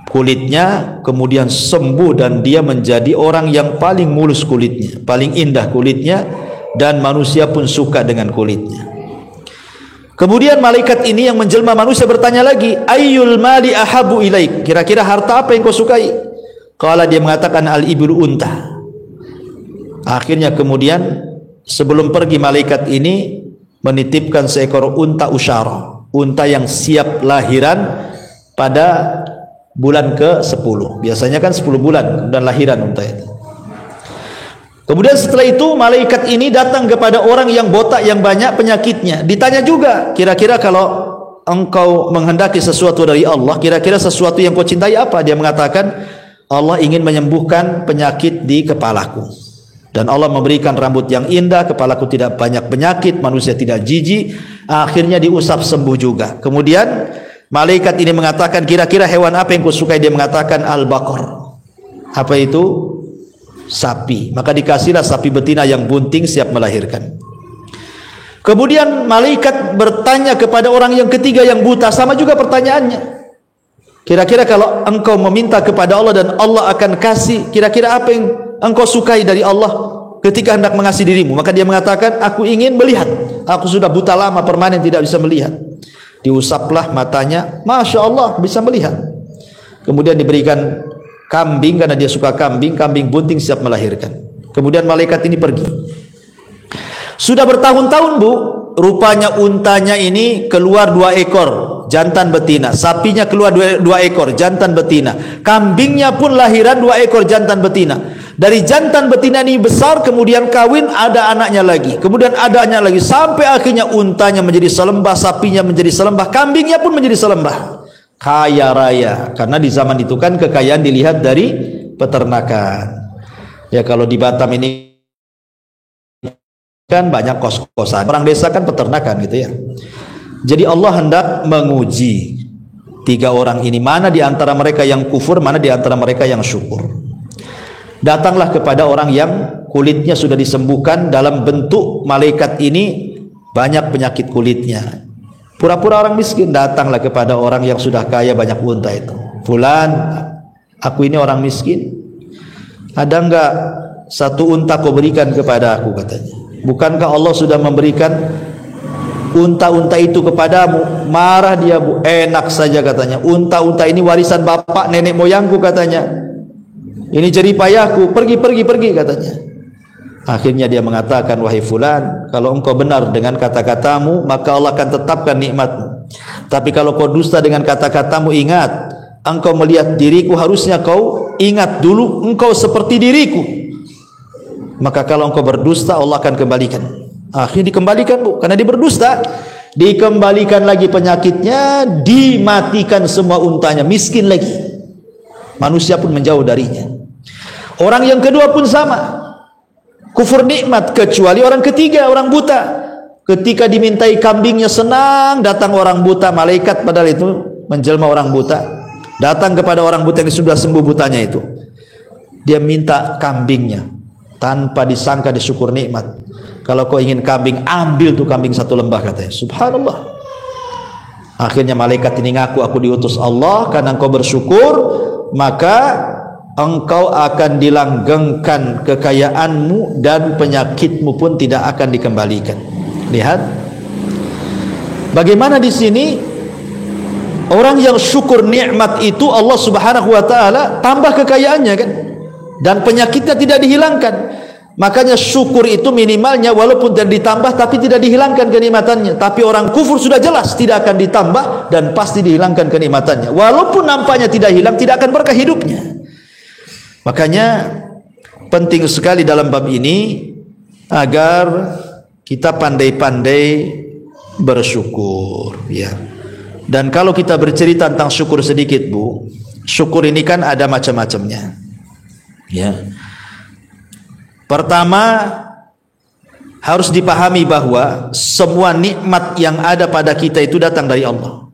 A: kulitnya, kemudian sembuh dan dia menjadi orang yang paling mulus kulitnya, paling indah kulitnya, dan manusia pun suka dengan kulitnya. Kemudian malaikat ini yang menjelma manusia bertanya lagi, ayyul mali ahabu ilaik, kira-kira harta apa yang kau sukai? Qala, dia mengatakan, al iblu, unta. Akhirnya kemudian sebelum pergi malaikat ini menitipkan seekor unta usyara, unta yang siap lahiran pada bulan ke-10. Biasanya kan 10 bulan dan lahiran unta itu. Kemudian setelah itu malaikat ini datang kepada orang yang botak yang banyak penyakitnya. Ditanya juga, kira-kira kalau engkau menghendaki sesuatu dari Allah, kira-kira sesuatu yang kau cintai apa? Dia mengatakan, Allah ingin menyembuhkan penyakit di kepalaku. Dan Allah memberikan rambut yang indah, kepalaku tidak banyak penyakit, manusia tidak jijik. Akhirnya diusap sembuh juga. Kemudian malaikat ini mengatakan, kira-kira hewan apa yang kau sukai? Dia mengatakan al-baqar. Apa itu? Sapi. Maka dikasihlah sapi betina yang bunting siap melahirkan. Kemudian malaikat bertanya kepada orang yang ketiga yang buta, sama juga pertanyaannya. Kira-kira kalau engkau meminta kepada Allah dan Allah akan kasih, kira-kira apa yang engkau sukai dari Allah ketika hendak mengasihi dirimu? Maka dia mengatakan, aku ingin melihat. Aku sudah buta lama, permanen tidak bisa melihat. Diusaplah matanya, Masya Allah bisa melihat. Kemudian diberikan kambing, karena dia suka kambing, kambing bunting siap melahirkan. Kemudian malaikat ini pergi. Sudah bertahun-tahun, Bu, rupanya untanya ini keluar 2 ekor jantan betina, sapinya keluar 2 ekor jantan betina, kambingnya pun lahiran 2 ekor jantan betina. Dari jantan betina ini besar, kemudian kawin, ada anaknya lagi, kemudian ada anaknya lagi, sampai akhirnya untanya menjadi selembah, sapinya menjadi selembah, kambingnya pun menjadi selembah. Kaya raya, karena di zaman itu kan kekayaan dilihat dari peternakan. Ya kalau di Batam ini kan banyak kos-kosan, orang desa kan peternakan gitu ya. Jadi Allah hendak menguji 3 orang ini, mana di antara mereka yang kufur, mana di antara mereka yang syukur. Datanglah kepada orang yang kulitnya sudah disembuhkan dalam bentuk malaikat ini, banyak penyakit kulitnya. Pura-pura orang miskin, datanglah kepada orang yang sudah kaya banyak unta itu. Fulan, aku ini orang miskin, ada enggak 1 unta kau berikan kepada aku, katanya. Bukankah Allah sudah memberikan unta-unta itu kepadamu? Marah dia, Bu. Enak saja katanya, unta-unta ini warisan bapak nenek moyangku katanya. Ini jeripayahku, pergi katanya. Akhirnya dia mengatakan, wahai fulan, kalau engkau benar dengan kata-katamu, maka Allah akan tetapkan nikmatmu. Tapi kalau kau dusta dengan kata-katamu, ingat, engkau melihat diriku, harusnya kau ingat dulu engkau seperti diriku. Maka kalau engkau berdusta, Allah akan kembalikan. Akhirnya dikembalikan, Bu, karena dia berdusta. Dikembalikan lagi penyakitnya, dimatikan semua untanya, miskin lagi. Manusia pun menjauh darinya. Orang yang kedua pun sama, kufur nikmat, kecuali orang ketiga, orang buta. Ketika dimintai kambingnya senang, datang orang buta, malaikat padahal itu menjelma orang buta, datang kepada orang buta yang sudah sembuh butanya itu. Dia minta kambingnya, tanpa disangka disyukur nikmat. Kalau kau ingin kambing, ambil tuh kambing 1 lembah, katanya. Subhanallah. Akhirnya malaikat ini ngaku, aku diutus Allah, karena engkau bersyukur, maka engkau akan dilanggengkan kekayaanmu dan penyakitmu pun tidak akan dikembalikan. Lihat bagaimana di sini orang yang syukur nikmat itu Allah Subhanahu wa taala tambah kekayaannya kan, dan penyakitnya tidak dihilangkan. Makanya syukur itu minimalnya walaupun tidak ditambah tapi tidak dihilangkan kenikmatannya. Tapi orang kufur sudah jelas tidak akan ditambah dan pasti dihilangkan kenikmatannya. Walaupun nampaknya tidak hilang, tidak akan berkah hidupnya. Makanya penting sekali dalam bab ini agar kita pandai-pandai bersyukur, ya. Dan kalau kita bercerita tentang syukur sedikit, Bu, syukur ini kan ada macam-macamnya, ya. Pertama, harus dipahami bahwa semua nikmat yang ada pada kita itu datang dari Allah.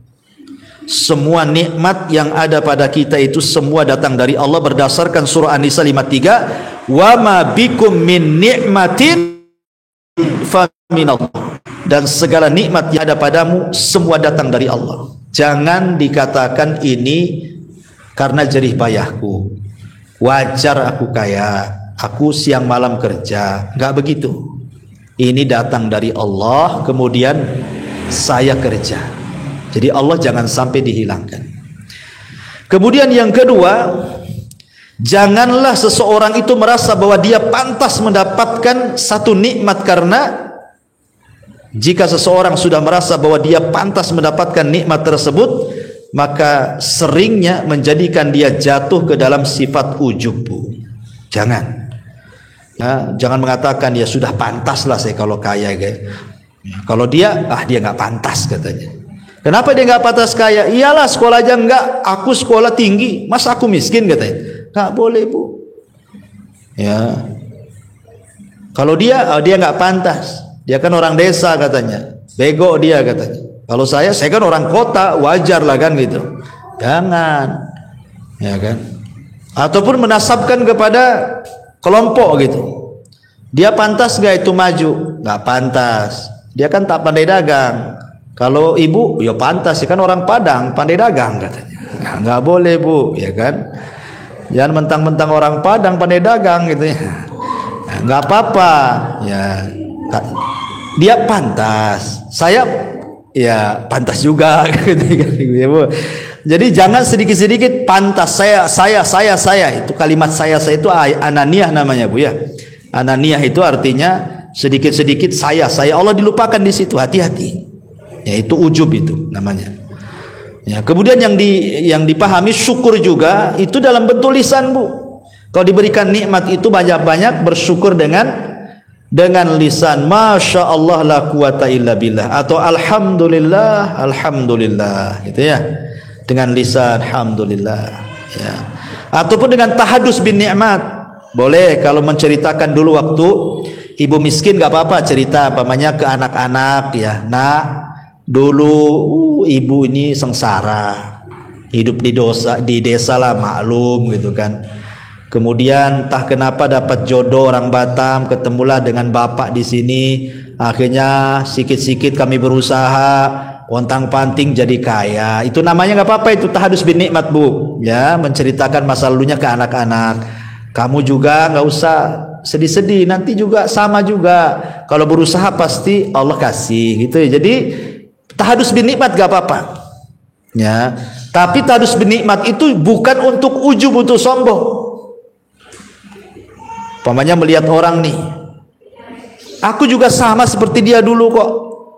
A: Semua nikmat yang ada pada kita itu semua datang dari Allah berdasarkan surah An-Nisa 53, wa ma bikum min nikmatin fa minallah. Dan segala nikmat yang ada padamu semua datang dari Allah. Jangan dikatakan ini karena jerih payahku, wajar aku kaya, aku siang malam kerja. Enggak begitu. Ini datang dari Allah, kemudian saya kerja. Jadi Allah jangan sampai dihilangkan. Kemudian yang kedua, janganlah seseorang itu merasa bahwa dia pantas mendapatkan satu nikmat, karena jika seseorang sudah merasa bahwa dia pantas mendapatkan nikmat tersebut, maka seringnya menjadikan dia jatuh ke dalam sifat ujub, Bu. Jangan. Ya, jangan mengatakan ya sudah pantas lah saya kalau kaya, guys. Kalau dia nggak pantas katanya. Kenapa dia nggak pantas kaya? Iyalah sekolah aja enggak, aku sekolah tinggi, masa aku miskin katanya. Nggak boleh, Bu. Ya. Kalau dia nggak pantas. Dia kan orang desa katanya. Bego dia katanya. Kalau saya kan orang kota, wajar lah kan gitu. Jangan. Ya kan? Ataupun menasabkan kepada kelompok gitu. Dia pantas gak itu maju? Gak pantas. Dia kan tak pandai dagang. Kalau ibu, ya pantas. Ya kan orang Padang, pandai dagang katanya. Nah, gak boleh, Bu, ya kan? Jangan mentang-mentang orang Padang pandai dagang gitu ya. Nah, gak apa-apa. Ya, dia pantas. Saya ya pantas juga gitu ya, Bu. Jadi jangan sedikit-sedikit pantas saya itu kalimat saya itu ananiyah namanya, Bu, ya. Ananiyah itu artinya sedikit-sedikit saya Allah dilupakan di situ, hati-hati. Ya, itu ujub itu namanya. Ya, kemudian yang dipahami syukur juga itu dalam bentuk lisan, Bu. Kalau diberikan nikmat itu banyak-banyak bersyukur dengan lisan, masya Allah la quwata illa billah, atau alhamdulillah gitu ya. Dengan lisan alhamdulillah, ya. Ataupun dengan tahadus bin nikmat, boleh. Kalau menceritakan dulu waktu ibu miskin gak apa-apa, cerita apamanya ke anak-anak, ya. Nah, dulu ibu ini sengsara, hidup di desa lah, maklum gitu kan. Kemudian entah kenapa dapat jodoh orang Batam, ketemulah dengan bapak di sini. Akhirnya sikit-sikit kami berusaha, ontang-panting jadi kaya. Itu namanya nggak apa-apa, itu tahadus bin nikmat, Bu. Ya, menceritakan masa lalunya ke anak-anak. Kamu juga nggak usah sedih-sedih, nanti juga sama juga. Kalau berusaha pasti Allah kasih, gitu ya. Jadi tahadus bin nikmat nggak apa-apa. Ya, tapi tahadus bin nikmat itu bukan untuk ujub, untuk sombong. Pamannya melihat orang nih, aku juga sama seperti dia dulu kok,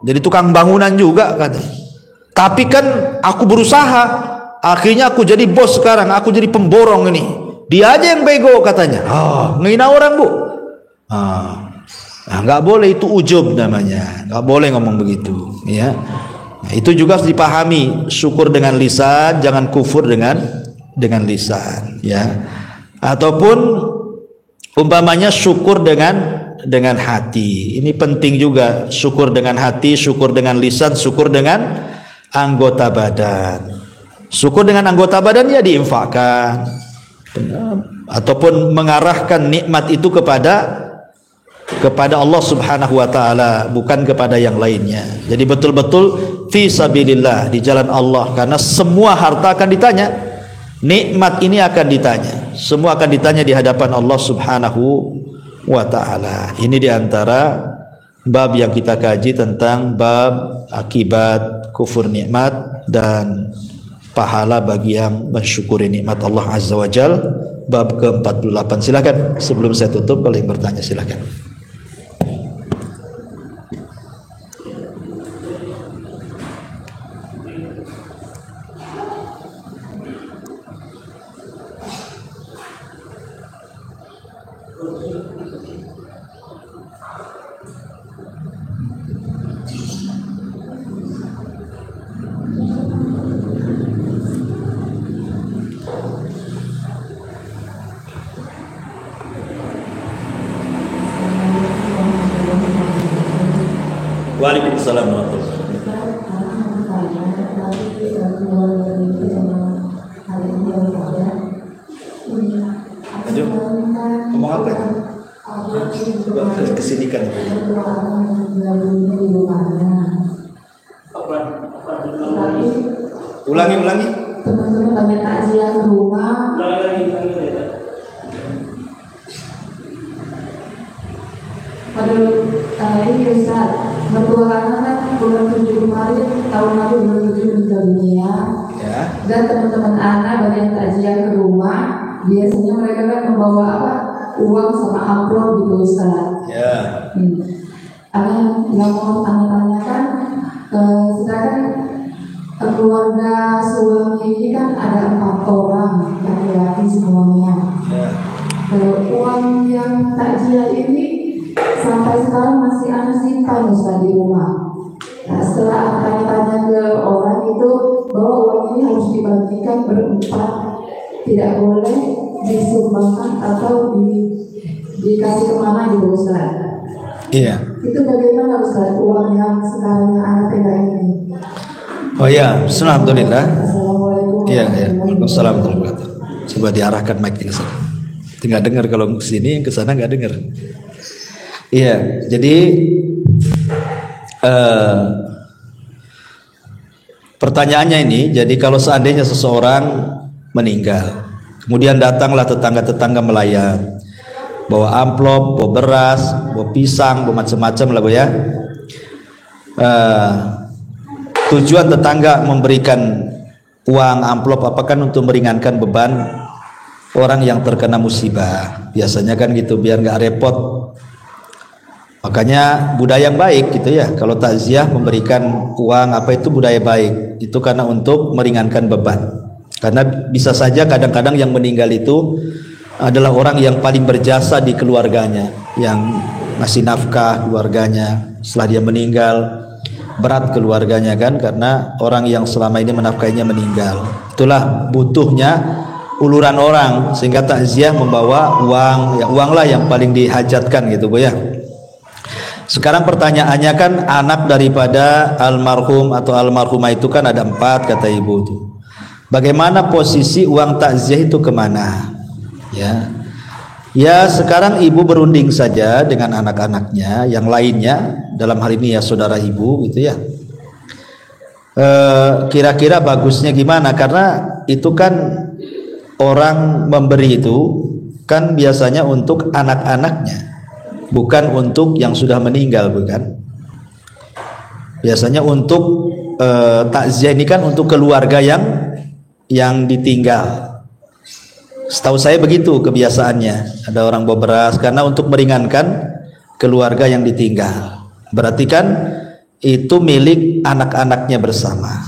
A: jadi tukang bangunan juga katanya. Tapi kan aku berusaha, akhirnya aku jadi bos sekarang, aku jadi pemborong ini. Dia aja yang bego katanya. Ngehina orang, Bu. Nggak boleh, itu ujub namanya. Nggak boleh ngomong begitu, ya. Nah, itu juga harus dipahami. Syukur dengan lisan, jangan kufur dengan lisan, ya. Ataupun umpamanya syukur dengan hati. Ini penting juga, syukur dengan hati, syukur dengan lisan, syukur dengan anggota badan. Syukur dengan anggota badan ya diinfakkan, ataupun mengarahkan nikmat itu kepada Allah Subhanahu wa taala, bukan kepada yang lainnya. Jadi betul-betul fi sabilillah, di jalan Allah, karena semua harta akan ditanya. Nikmat ini akan ditanya, semua akan ditanya di hadapan Allah Subhanahu wa ta'ala. Ini diantara bab yang kita kaji tentang bab akibat kufur nikmat dan pahala bagi yang mensyukuri nikmat Allah Azza wa Jalla. bab ke-48. Silakan sebelum saya tutup, kalau yang bertanya silakan. Waalaikumsalam warahmatullahi wabarakatuh. Ayo, ngomong apa ya? Coba kesini kan. Ulangi.
B: Teman-teman banyak takziah ke rumah. Ini Ustaz, mertua anak kan bulan 7 kemarin, tahun lalu bulan 7 meninggal dunia.
A: Ya.
B: Dan teman-teman anak banyak takziah ke rumah. Biasanya mereka kan membawa uang sama amplop gitu Ustaz.
A: Ya.
B: Yang mau tanya-tanyakan, sedangkan keluarga suami ini kan ada 4 orang laki-laki semuanya.
A: Ya.
B: Uang yang takziah ini sampai sekarang masih ada simpan Ustaz di rumah. Nah, setelah tanya-tanya ke orang itu bahwa uang ini harus dibagikan berempat, tidak boleh disumbangkan atau dikasih kemana gitu Ustaz.
A: Iya.
B: Itu bagaimana Ustaz uang yang sekarang anak pegang ini?
A: Oh ya, alhamdulillah.
B: Assalamualaikum.
A: Iya. Waalaikumsalam warahmatullahi wabarakatuh. Coba diarahkan mic ke sana. Tinggal dengar, kalau ke sini ke sana nggak dengar. Iya, jadi pertanyaannya ini, jadi kalau seandainya seseorang meninggal, kemudian datanglah tetangga-tetangga melayat, bawa amplop, bawa beras, bawa pisang, bawa macam-macam lah Bu ya. Tujuan tetangga memberikan uang amplop apakah untuk meringankan beban orang yang terkena musibah, biasanya kan gitu, biar nggak repot. Makanya budaya yang baik gitu ya, kalau takziah memberikan uang apa itu budaya baik, itu karena untuk meringankan beban. Karena bisa saja kadang-kadang yang meninggal itu adalah orang yang paling berjasa di keluarganya, yang ngasih nafkah keluarganya setelah dia meninggal, berat keluarganya kan, karena orang yang selama ini menafkahinya meninggal. Itulah butuhnya uluran orang, sehingga takziah membawa uang, ya uanglah yang paling dihajatkan gitu Bu ya. Sekarang pertanyaannya kan, anak daripada almarhum atau almarhumah itu kan ada 4 kata ibu itu. Bagaimana posisi uang takziah itu kemana? Ya sekarang ibu berunding saja dengan anak-anaknya yang lainnya, dalam hal ini ya saudara ibu gitu ya. Kira-kira bagusnya gimana? Karena itu kan orang memberi itu kan biasanya untuk anak-anaknya, bukan untuk yang sudah meninggal, bukan. Biasanya untuk takziah ini kan untuk keluarga yang ditinggal. Setahu saya begitu kebiasaannya. Ada orang bawa beras karena untuk meringankan keluarga yang ditinggal. Berarti kan itu milik anak-anaknya bersama.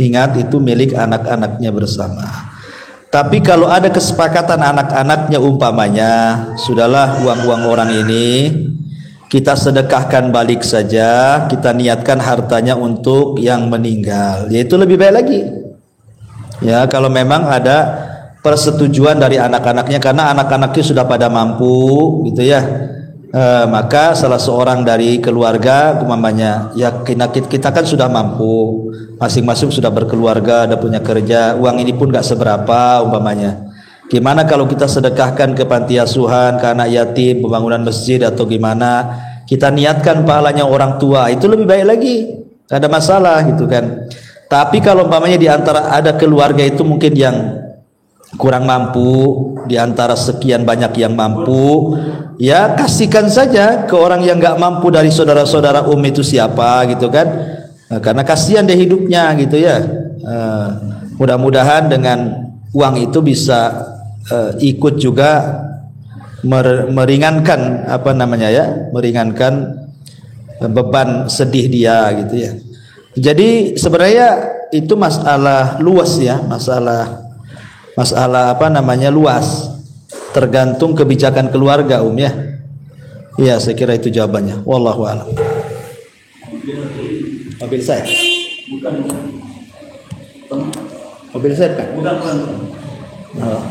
A: Ingat, itu milik anak-anaknya bersama. Tapi kalau ada kesepakatan anak-anaknya, umpamanya sudahlah uang-uang orang ini kita sedekahkan balik saja, kita niatkan hartanya untuk yang meninggal, yaitu lebih baik lagi. Ya, kalau memang ada persetujuan dari anak-anaknya, karena anak-anaknya sudah pada mampu gitu ya, maka salah seorang dari keluarga umpamanya, ya kita kan sudah mampu, masing-masing sudah berkeluarga, ada punya kerja, uang ini pun gak seberapa umpamanya. Gimana kalau kita sedekahkan ke panti asuhan, ke anak yatim, pembangunan masjid atau gimana, kita niatkan pahalanya orang tua, itu lebih baik lagi, gak ada masalah gitu kan. Tapi kalau umpamanya di antara ada keluarga itu mungkin yang kurang mampu, di antara sekian banyak yang mampu, ya kasihkan saja ke orang yang gak mampu dari saudara-saudara itu siapa gitu kan. Karena kasihan dia hidupnya gitu ya. Mudah-mudahan dengan uang itu bisa ikut juga meringankan meringankan beban sedih dia gitu ya. Jadi sebenarnya itu masalah luas ya, masalah luas, tergantung kebijakan keluarga ya. Iya, saya kira itu jawabannya. Wallahu a'lam. Mobil saya? Bukan. Mobil saya kan? Bukan. Oh.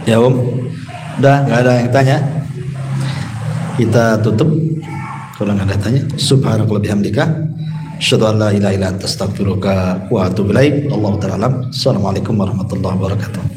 A: Ya udah nggak ada yang tanya, kita tutup. Kalau nggak ada tanya, subhanakallah bihamdika, asyhadu an la ilaha illa anta astaghfiruka wa atubu ilaik. Allahu ta'ala alam. Assalamualaikum warahmatullahi wabarakatuh.